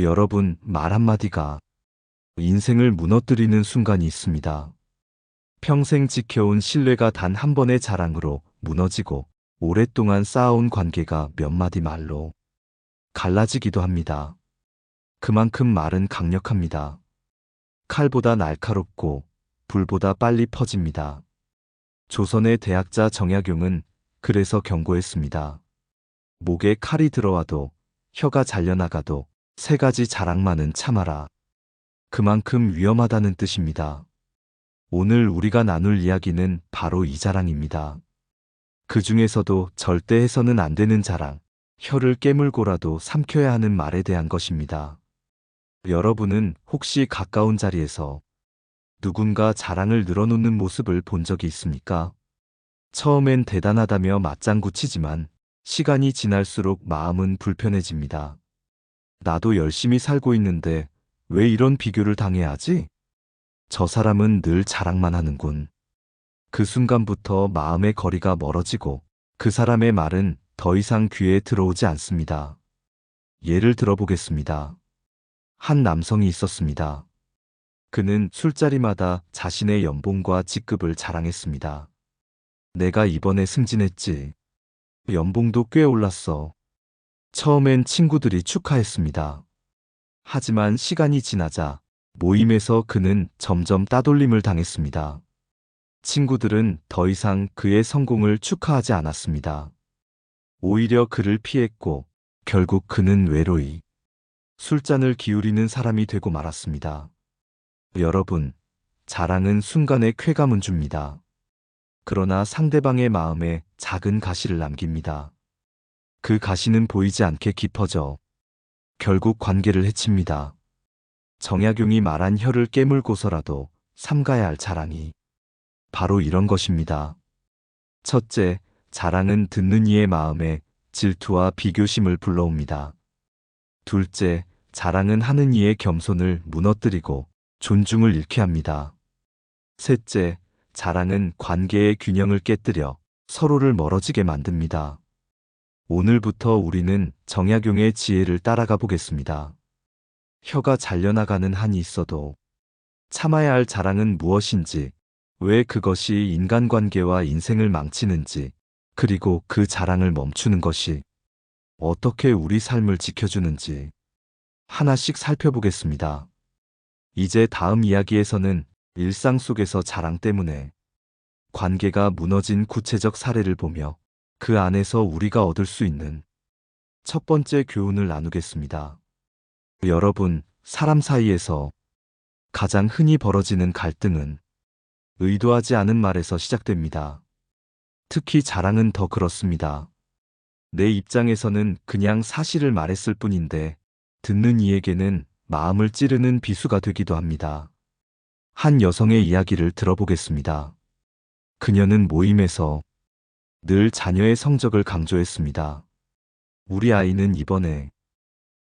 여러분, 말 한마디가 인생을 무너뜨리는 순간이 있습니다. 평생 지켜온 신뢰가 단 한 번의 자랑으로 무너지고 오랫동안 쌓아온 관계가 몇 마디 말로 갈라지기도 합니다. 그만큼 말은 강력합니다. 칼보다 날카롭고 불보다 빨리 퍼집니다. 조선의 대학자 정약용은 그래서 경고했습니다. 목에 칼이 들어와도 혀가 잘려나가도 세 가지 자랑만은 참아라. 그만큼 위험하다는 뜻입니다. 오늘 우리가 나눌 이야기는 바로 이 자랑입니다. 그 중에서도 절대 해서는 안 되는 자랑, 혀를 깨물고라도 삼켜야 하는 말에 대한 것입니다. 여러분은 혹시 가까운 자리에서 누군가 자랑을 늘어놓는 모습을 본 적이 있습니까? 처음엔 대단하다며 맞장구 치지만 시간이 지날수록 마음은 불편해집니다. 나도 열심히 살고 있는데 왜 이런 비교를 당해야 하지? 저 사람은 늘 자랑만 하는군. 그 순간부터 마음의 거리가 멀어지고 그 사람의 말은 더 이상 귀에 들어오지 않습니다. 예를 들어보겠습니다. 한 남성이 있었습니다. 그는 술자리마다 자신의 연봉과 직급을 자랑했습니다. 내가 이번에 승진했지. 연봉도 꽤 올랐어. 처음엔 친구들이 축하했습니다. 하지만 시간이 지나자 모임에서 그는 점점 따돌림을 당했습니다. 친구들은 더 이상 그의 성공을 축하하지 않았습니다. 오히려 그를 피했고 결국 그는 외로이 술잔을 기울이는 사람이 되고 말았습니다. 여러분, 자랑은 순간의 쾌감은 줍니다. 그러나 상대방의 마음에 작은 가시를 남깁니다. 그 가시는 보이지 않게 깊어져 결국 관계를 해칩니다. 정약용이 말한 혀를 깨물고서라도 삼가야 할 자랑이 바로 이런 것입니다. 첫째, 자랑은 듣는 이의 마음에 질투와 비교심을 불러옵니다. 둘째, 자랑은 하는 이의 겸손을 무너뜨리고 존중을 잃게 합니다. 셋째, 자랑은 관계의 균형을 깨뜨려 서로를 멀어지게 만듭니다. 오늘부터 우리는 정약용의 지혜를 따라가 보겠습니다. 혀가 잘려나가는 한이 있어도 참아야 할 자랑은 무엇인지, 왜 그것이 인간관계와 인생을 망치는지, 그리고 그 자랑을 멈추는 것이 어떻게 우리 삶을 지켜주는지 하나씩 살펴보겠습니다. 이제 다음 이야기에서는 일상 속에서 자랑 때문에 관계가 무너진 구체적 사례를 보며 그 안에서 우리가 얻을 수 있는 첫 번째 교훈을 나누겠습니다. 여러분, 사람 사이에서 가장 흔히 벌어지는 갈등은 의도하지 않은 말에서 시작됩니다. 특히 자랑은 더 그렇습니다. 내 입장에서는 그냥 사실을 말했을 뿐인데 듣는 이에게는 마음을 찌르는 비수가 되기도 합니다. 한 여성의 이야기를 들어보겠습니다. 그녀는 모임에서 늘 자녀의 성적을 강조했습니다. 우리 아이는 이번에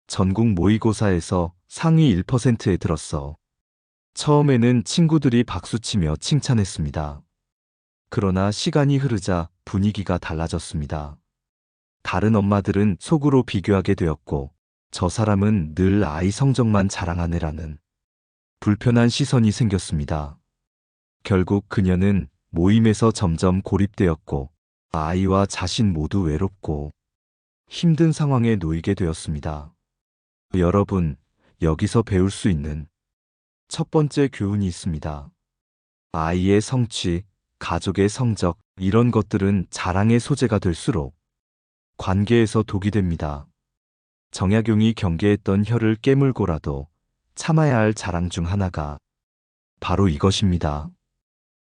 전국 모의고사에서 상위 1%에 들었어. 처음에는 친구들이 박수치며 칭찬했습니다. 그러나 시간이 흐르자 분위기가 달라졌습니다. 다른 엄마들은 속으로 비교하게 되었고, 저 사람은 늘 아이 성적만 자랑하네라는 불편한 시선이 생겼습니다. 결국 그녀는 모임에서 점점 고립되었고, 아이와 자신 모두 외롭고 힘든 상황에 놓이게 되었습니다. 여러분, 여기서 배울 수 있는 첫 번째 교훈이 있습니다. 아이의 성취, 가족의 성적, 이런 것들은 자랑의 소재가 될수록 관계에서 독이 됩니다. 정약용이 경계했던 혀를 깨물고라도 참아야 할 자랑 중 하나가 바로 이것입니다.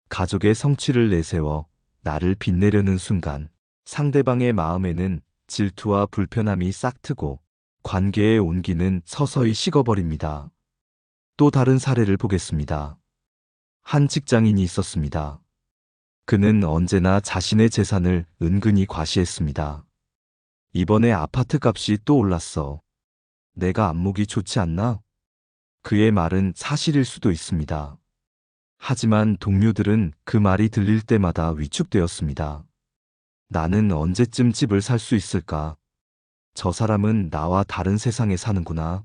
가족의 성취를 내세워 나를 빛내려는 순간 상대방의 마음에는 질투와 불편함이 싹트고 관계의 온기는 서서히 식어버립니다. 또 다른 사례를 보겠습니다. 한 직장인이 있었습니다. 그는 언제나 자신의 재산을 은근히 과시했습니다. 이번에 아파트 값이 또 올랐어. 내가 안목이 좋지 않나? 그의 말은 사실일 수도 있습니다. 하지만 동료들은 그 말이 들릴 때마다 위축되었습니다. 나는 언제쯤 집을 살 수 있을까? 저 사람은 나와 다른 세상에 사는구나.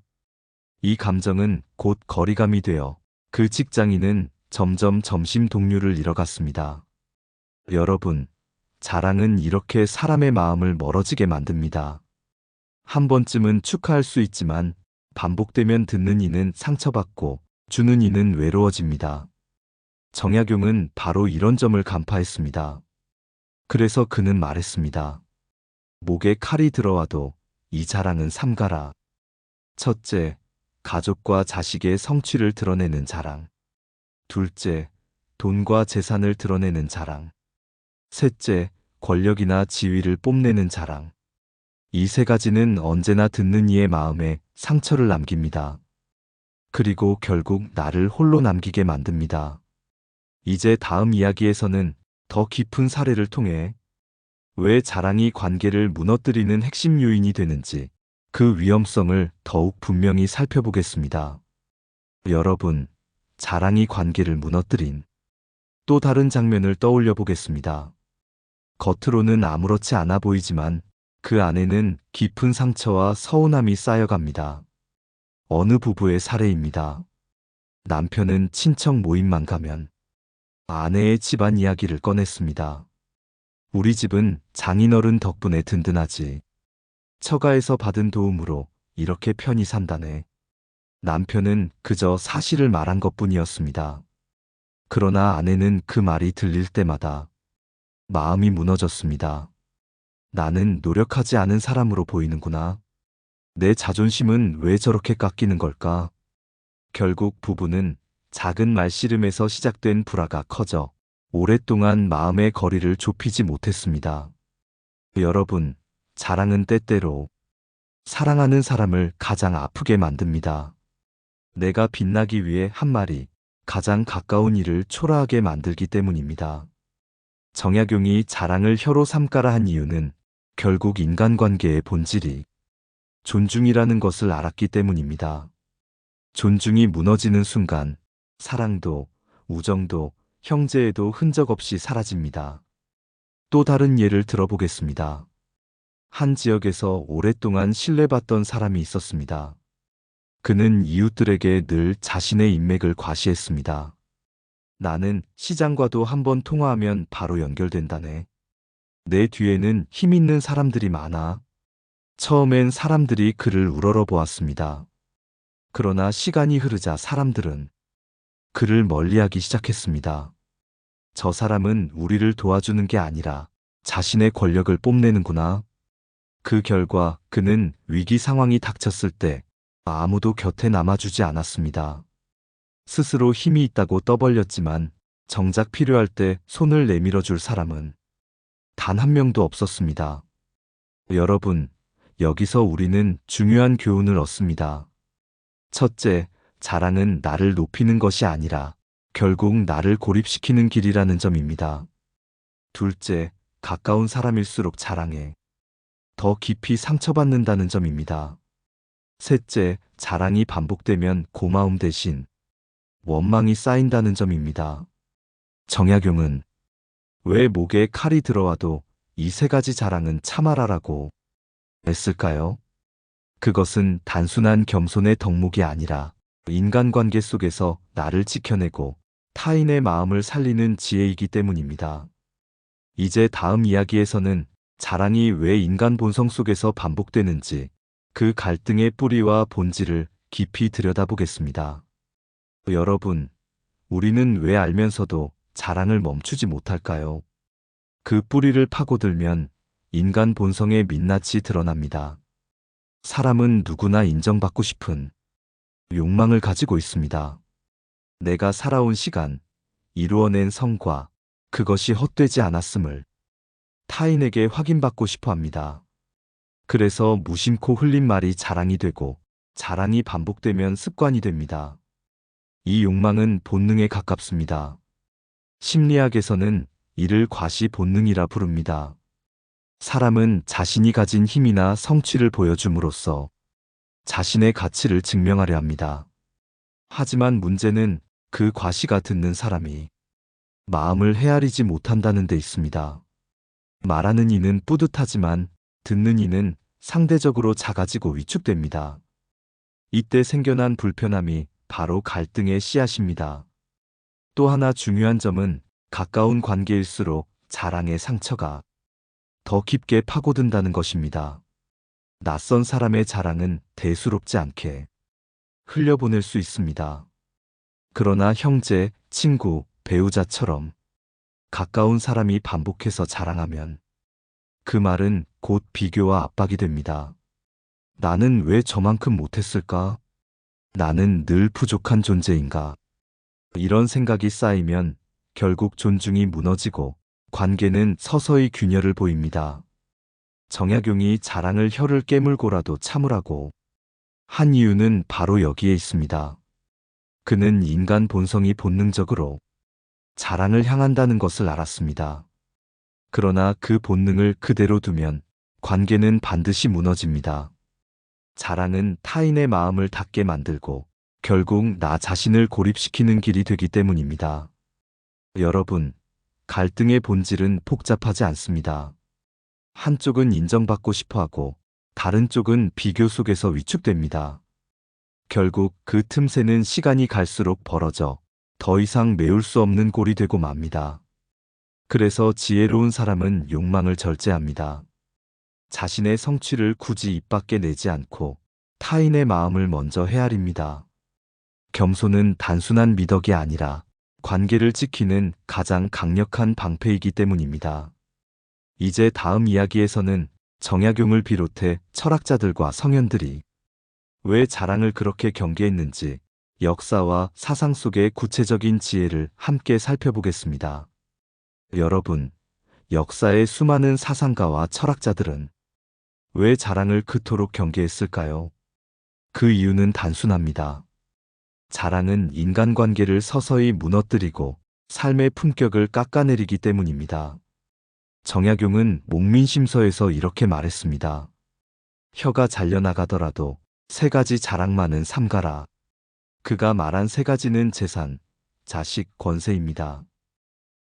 이 감정은 곧 거리감이 되어 그 직장인은 점점 점심 동료를 잃어갔습니다. 여러분, 자랑은 이렇게 사람의 마음을 멀어지게 만듭니다. 한 번쯤은 축하할 수 있지만 반복되면 듣는 이는 상처받고 주는 이는 외로워집니다. 정약용은 바로 이런 점을 간파했습니다. 그래서 그는 말했습니다. 목에 칼이 들어와도 이 자랑은 삼가라. 첫째, 가족과 자식의 성취를 드러내는 자랑. 둘째, 돈과 재산을 드러내는 자랑. 셋째, 권력이나 지위를 뽐내는 자랑. 이 세 가지는 언제나 듣는 이의 마음에 상처를 남깁니다. 그리고 결국 나를 홀로 남기게 만듭니다. 이제 다음 이야기에서는 더 깊은 사례를 통해 왜 자랑이 관계를 무너뜨리는 핵심 요인이 되는지 그 위험성을 더욱 분명히 살펴보겠습니다. 여러분, 자랑이 관계를 무너뜨린 또 다른 장면을 떠올려 보겠습니다. 겉으로는 아무렇지 않아 보이지만 그 안에는 깊은 상처와 서운함이 쌓여갑니다. 어느 부부의 사례입니다. 남편은 친척 모임만 가면 아내의 집안 이야기를 꺼냈습니다. 우리 집은 장인어른 덕분에 든든하지. 처가에서 받은 도움으로 이렇게 편히 산다네. 남편은 그저 사실을 말한 것뿐이었습니다. 그러나 아내는 그 말이 들릴 때마다 마음이 무너졌습니다. 나는 노력하지 않은 사람으로 보이는구나. 내 자존심은 왜 저렇게 깎이는 걸까? 결국 부부는 작은 말씨름에서 시작된 불화가 커져 오랫동안 마음의 거리를 좁히지 못했습니다. 여러분, 자랑은 때때로 사랑하는 사람을 가장 아프게 만듭니다. 내가 빛나기 위해 한 말이 가장 가까운 이를 초라하게 만들기 때문입니다. 정약용이 자랑을 혀로 삼가라 한 이유는 결국 인간관계의 본질이 존중이라는 것을 알았기 때문입니다. 존중이 무너지는 순간 사랑도, 우정도, 형제에도 흔적 없이 사라집니다. 또 다른 예를 들어보겠습니다. 한 지역에서 오랫동안 신뢰받던 사람이 있었습니다. 그는 이웃들에게 늘 자신의 인맥을 과시했습니다. 나는 시장과도 한번 통화하면 바로 연결된다네. 내 뒤에는 힘 있는 사람들이 많아. 처음엔 사람들이 그를 우러러 보았습니다. 그러나 시간이 흐르자 사람들은 그를 멀리하기 시작했습니다. 저 사람은 우리를 도와주는 게 아니라 자신의 권력을 뽐내는구나. 그 결과 그는 위기 상황이 닥쳤을 때 아무도 곁에 남아주지 않았습니다. 스스로 힘이 있다고 떠벌렸지만 정작 필요할 때 손을 내밀어 줄 사람은 단 한 명도 없었습니다. 여러분, 여기서 우리는 중요한 교훈을 얻습니다. 첫째, 자랑은 나를 높이는 것이 아니라 결국 나를 고립시키는 길이라는 점입니다. 둘째, 가까운 사람일수록 자랑해 더 깊이 상처받는다는 점입니다. 셋째, 자랑이 반복되면 고마움 대신 원망이 쌓인다는 점입니다. 정약용은 왜 목에 칼이 들어와도 이 세 가지 자랑은 참아라라고 했을까요? 그것은 단순한 겸손의 덕목이 아니라 인간관계 속에서 나를 지켜내고 타인의 마음을 살리는 지혜이기 때문입니다. 이제 다음 이야기에서는 자랑이 왜 인간 본성 속에서 반복되는지 그 갈등의 뿌리와 본질을 깊이 들여다보겠습니다. 여러분, 우리는 왜 알면서도 자랑을 멈추지 못할까요? 그 뿌리를 파고들면 인간 본성의 민낯이 드러납니다. 사람은 누구나 인정받고 싶은 욕망을 가지고 있습니다. 내가 살아온 시간, 이루어낸 성과, 그것이 헛되지 않았음을 타인에게 확인받고 싶어 합니다. 그래서 무심코 흘린 말이 자랑이 되고 자랑이 반복되면 습관이 됩니다. 이 욕망은 본능에 가깝습니다. 심리학에서는 이를 과시 본능이라 부릅니다. 사람은 자신이 가진 힘이나 성취를 보여줌으로써 자신의 가치를 증명하려 합니다. 하지만 문제는 그 과시가 듣는 사람이 마음을 헤아리지 못한다는 데 있습니다. 말하는 이는 뿌듯하지만 듣는 이는 상대적으로 작아지고 위축됩니다. 이때 생겨난 불편함이 바로 갈등의 씨앗입니다. 또 하나 중요한 점은 가까운 관계일수록 자랑의 상처가 더 깊게 파고든다는 것입니다. 낯선 사람의 자랑은 대수롭지 않게 흘려보낼 수 있습니다. 그러나 형제, 친구, 배우자처럼 가까운 사람이 반복해서 자랑하면 그 말은 곧 비교와 압박이 됩니다. 나는 왜 저만큼 못했을까? 나는 늘 부족한 존재인가? 이런 생각이 쌓이면 결국 존중이 무너지고 관계는 서서히 균열을 보입니다. 정약용이 자랑을 혀를 깨물고라도 참으라고 한 이유는 바로 여기에 있습니다. 그는 인간 본성이 본능적으로 자랑을 향한다는 것을 알았습니다. 그러나 그 본능을 그대로 두면 관계는 반드시 무너집니다. 자랑은 타인의 마음을 닫게 만들고 결국 나 자신을 고립시키는 길이 되기 때문입니다. 여러분, 갈등의 본질은 복잡하지 않습니다. 한쪽은 인정받고 싶어 하고 다른 쪽은 비교 속에서 위축됩니다. 결국 그 틈새는 시간이 갈수록 벌어져 더 이상 메울 수 없는 골이 되고 맙니다. 그래서 지혜로운 사람은 욕망을 절제합니다. 자신의 성취를 굳이 입 밖에 내지 않고 타인의 마음을 먼저 헤아립니다. 겸손은 단순한 미덕이 아니라 관계를 지키는 가장 강력한 방패이기 때문입니다. 이제 다음 이야기에서는 정약용을 비롯해 철학자들과 성현들이 왜 자랑을 그렇게 경계했는지 역사와 사상 속의 구체적인 지혜를 함께 살펴보겠습니다. 여러분, 역사의 수많은 사상가와 철학자들은 왜 자랑을 그토록 경계했을까요? 그 이유는 단순합니다. 자랑은 인간관계를 서서히 무너뜨리고 삶의 품격을 깎아내리기 때문입니다. 정약용은 목민심서에서 이렇게 말했습니다. 혀가 잘려나가더라도 세 가지 자랑만은 삼가라. 그가 말한 세 가지는 재산, 자식, 권세입니다.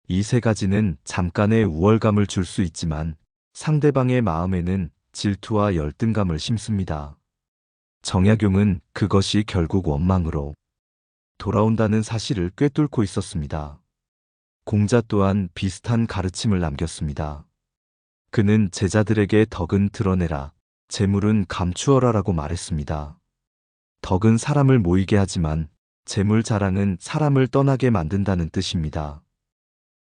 이 세 가지는 잠깐의 우월감을 줄 수 있지만 상대방의 마음에는 질투와 열등감을 심습니다. 정약용은 그것이 결국 원망으로 돌아온다는 사실을 꿰뚫고 있었습니다. 공자 또한 비슷한 가르침을 남겼습니다. 그는 제자들에게 덕은 드러내라, 재물은 감추어라라고 말했습니다. 덕은 사람을 모이게 하지만 재물 자랑은 사람을 떠나게 만든다는 뜻입니다.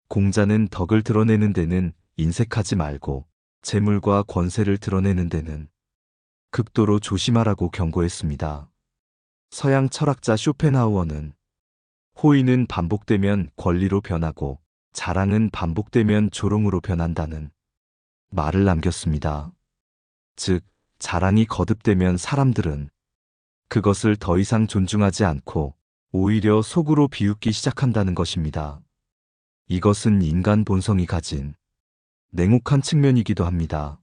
공자는 덕을 드러내는 데는 인색하지 말고 재물과 권세를 드러내는 데는 극도로 조심하라고 경고했습니다. 서양 철학자 쇼펜하우어는 호의는 반복되면 권리로 변하고 자랑은 반복되면 조롱으로 변한다는 말을 남겼습니다. 즉, 자랑이 거듭되면 사람들은 그것을 더 이상 존중하지 않고 오히려 속으로 비웃기 시작한다는 것입니다. 이것은 인간 본성이 가진 냉혹한 측면이기도 합니다.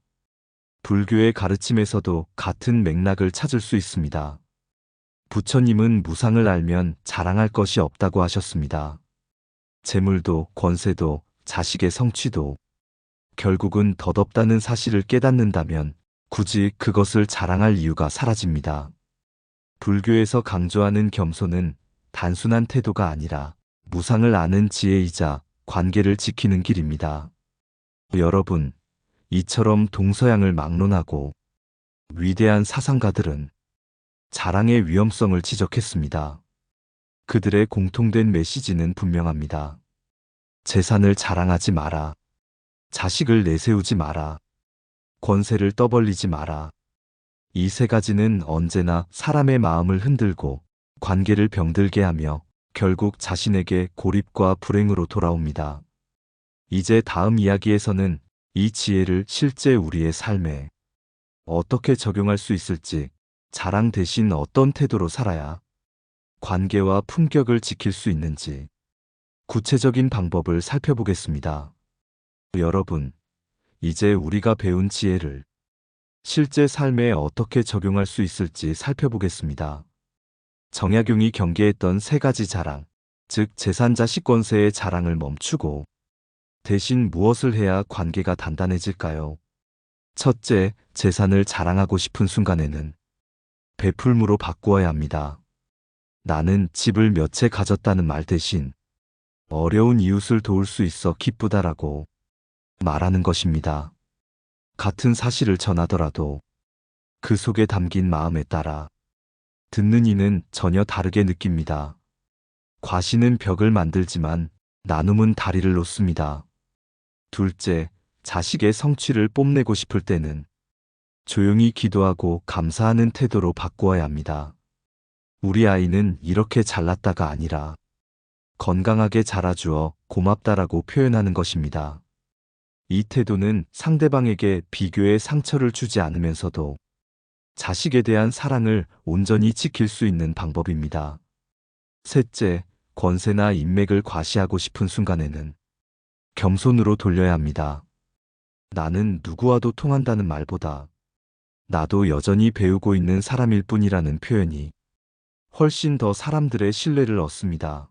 불교의 가르침에서도 같은 맥락을 찾을 수 있습니다. 부처님은 무상을 알면 자랑할 것이 없다고 하셨습니다. 재물도 권세도 자식의 성취도 결국은 덧없다는 사실을 깨닫는다면 굳이 그것을 자랑할 이유가 사라집니다. 불교에서 강조하는 겸손은 단순한 태도가 아니라 무상을 아는 지혜이자 관계를 지키는 길입니다. 여러분, 이처럼 동서양을 막론하고 위대한 사상가들은 자랑의 위험성을 지적했습니다. 그들의 공통된 메시지는 분명합니다. 재산을 자랑하지 마라. 자식을 내세우지 마라. 권세를 떠벌리지 마라. 이 세 가지는 언제나 사람의 마음을 흔들고 관계를 병들게 하며 결국 자신에게 고립과 불행으로 돌아옵니다. 이제 다음 이야기에서는 이 지혜를 실제 우리의 삶에 어떻게 적용할 수 있을지, 자랑 대신 어떤 태도로 살아야 관계와 품격을 지킬 수 있는지 구체적인 방법을 살펴보겠습니다. 여러분, 이제 우리가 배운 지혜를 실제 삶에 어떻게 적용할 수 있을지 살펴보겠습니다. 정약용이 경계했던 세 가지 자랑, 즉 재산, 자식, 권세의 자랑을 멈추고 대신 무엇을 해야 관계가 단단해질까요? 첫째, 재산을 자랑하고 싶은 순간에는 베풀무로 바꾸어야 합니다. 나는 집을 몇 채 가졌다는 말 대신 어려운 이웃을 도울 수 있어 기쁘다라고 말하는 것입니다. 같은 사실을 전하더라도 그 속에 담긴 마음에 따라 듣는 이는 전혀 다르게 느낍니다. 과시는 벽을 만들지만 나눔은 다리를 놓습니다. 둘째, 자식의 성취를 뽐내고 싶을 때는 조용히 기도하고 감사하는 태도로 바꾸어야 합니다. 우리 아이는 이렇게 잘났다가 아니라 건강하게 자라주어 고맙다라고 표현하는 것입니다. 이 태도는 상대방에게 비교의 상처를 주지 않으면서도 자식에 대한 사랑을 온전히 지킬 수 있는 방법입니다. 셋째, 권세나 인맥을 과시하고 싶은 순간에는 겸손으로 돌려야 합니다. 나는 누구와도 통한다는 말보다 나도 여전히 배우고 있는 사람일 뿐이라는 표현이 훨씬 더 사람들의 신뢰를 얻습니다.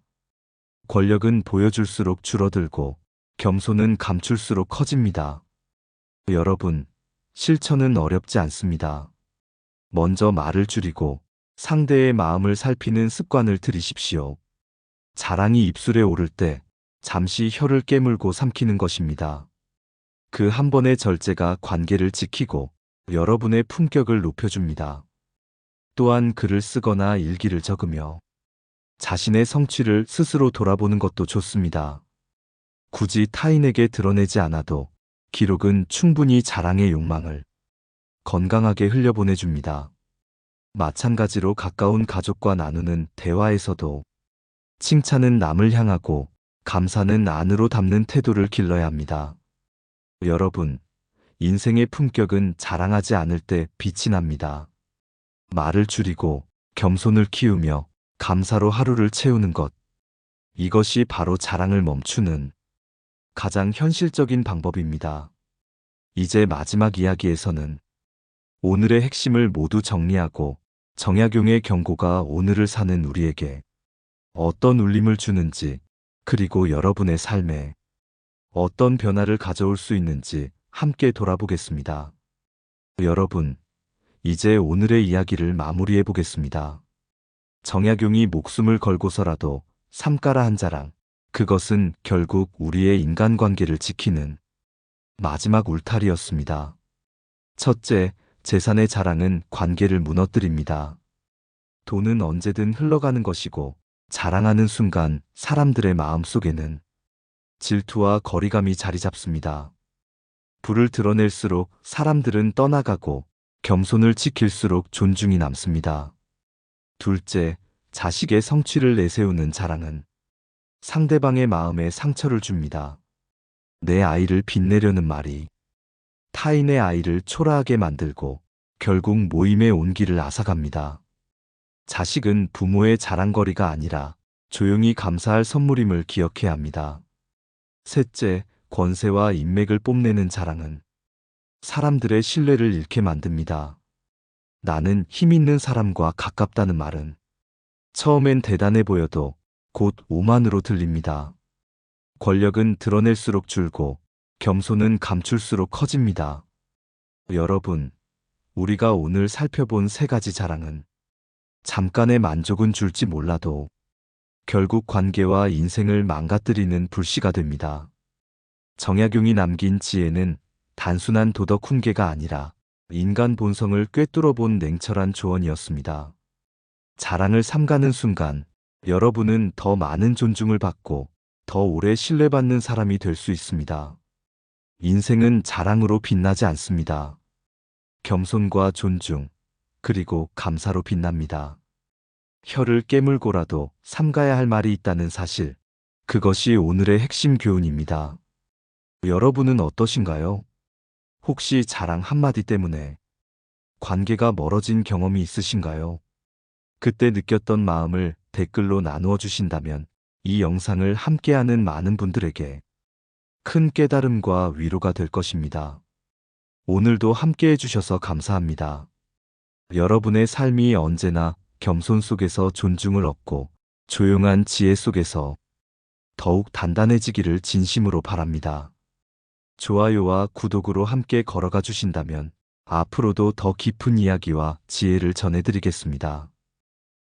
권력은 보여줄수록 줄어들고 겸손은 감출수록 커집니다. 여러분, 실천은 어렵지 않습니다. 먼저 말을 줄이고 상대의 마음을 살피는 습관을 들이십시오. 자랑이 입술에 오를 때 잠시 혀를 깨물고 삼키는 것입니다. 그 한 번의 절제가 관계를 지키고 여러분의 품격을 높여줍니다. 또한 글을 쓰거나 일기를 적으며 자신의 성취를 스스로 돌아보는 것도 좋습니다. 굳이 타인에게 드러내지 않아도 기록은 충분히 자랑의 욕망을 건강하게 흘려보내줍니다. 마찬가지로 가까운 가족과 나누는 대화에서도 칭찬은 남을 향하고 감사는 안으로 담는 태도를 길러야 합니다. 여러분, 인생의 품격은 자랑하지 않을 때 빛이 납니다. 말을 줄이고 겸손을 키우며 감사로 하루를 채우는 것. 이것이 바로 자랑을 멈추는 가장 현실적인 방법입니다. 이제 마지막 이야기에서는 오늘의 핵심을 모두 정리하고 정약용의 경고가 오늘을 사는 우리에게 어떤 울림을 주는지, 그리고 여러분의 삶에 어떤 변화를 가져올 수 있는지 함께 돌아보겠습니다. 여러분, 이제 오늘의 이야기를 마무리해 보겠습니다. 정약용이 목숨을 걸고서라도 삼가라 한 자랑, 그것은 결국 우리의 인간관계를 지키는 마지막 울타리였습니다. 첫째, 재산의 자랑은 관계를 무너뜨립니다. 돈은 언제든 흘러가는 것이고 자랑하는 순간 사람들의 마음 속에는 질투와 거리감이 자리 잡습니다. 부를 드러낼수록 사람들은 떠나가고 겸손을 지킬수록 존중이 남습니다. 둘째, 자식의 성취를 내세우는 자랑은 상대방의 마음에 상처를 줍니다. 내 아이를 빛내려는 말이 타인의 아이를 초라하게 만들고 결국 모임의 온기를 앗아갑니다. 자식은 부모의 자랑거리가 아니라 조용히 감사할 선물임을 기억해야 합니다. 셋째, 권세와 인맥을 뽐내는 자랑은 사람들의 신뢰를 잃게 만듭니다. 나는 힘 있는 사람과 가깝다는 말은 처음엔 대단해 보여도 곧 오만으로 들립니다. 권력은 드러낼수록 줄고 겸손은 감출수록 커집니다. 여러분, 우리가 오늘 살펴본 세 가지 자랑은 잠깐의 만족은 줄지 몰라도 결국 관계와 인생을 망가뜨리는 불씨가 됩니다. 정약용이 남긴 지혜는 단순한 도덕 훈계가 아니라 인간 본성을 꿰뚫어 본 냉철한 조언이었습니다. 자랑을 삼가는 순간 여러분은 더 많은 존중을 받고 더 오래 신뢰받는 사람이 될 수 있습니다. 인생은 자랑으로 빛나지 않습니다. 겸손과 존중, 그리고 감사로 빛납니다. 혀를 깨물고라도 삼가야 할 말이 있다는 사실, 그것이 오늘의 핵심 교훈입니다. 여러분은 어떠신가요? 혹시 자랑 한마디 때문에 관계가 멀어진 경험이 있으신가요? 그때 느꼈던 마음을 댓글로 나누어 주신다면 이 영상을 함께하는 많은 분들에게 큰 깨달음과 위로가 될 것입니다. 오늘도 함께해 주셔서 감사합니다. 여러분의 삶이 언제나 겸손 속에서 존중을 얻고 조용한 지혜 속에서 더욱 단단해지기를 진심으로 바랍니다. 좋아요와 구독으로 함께 걸어가 주신다면 앞으로도 더 깊은 이야기와 지혜를 전해드리겠습니다.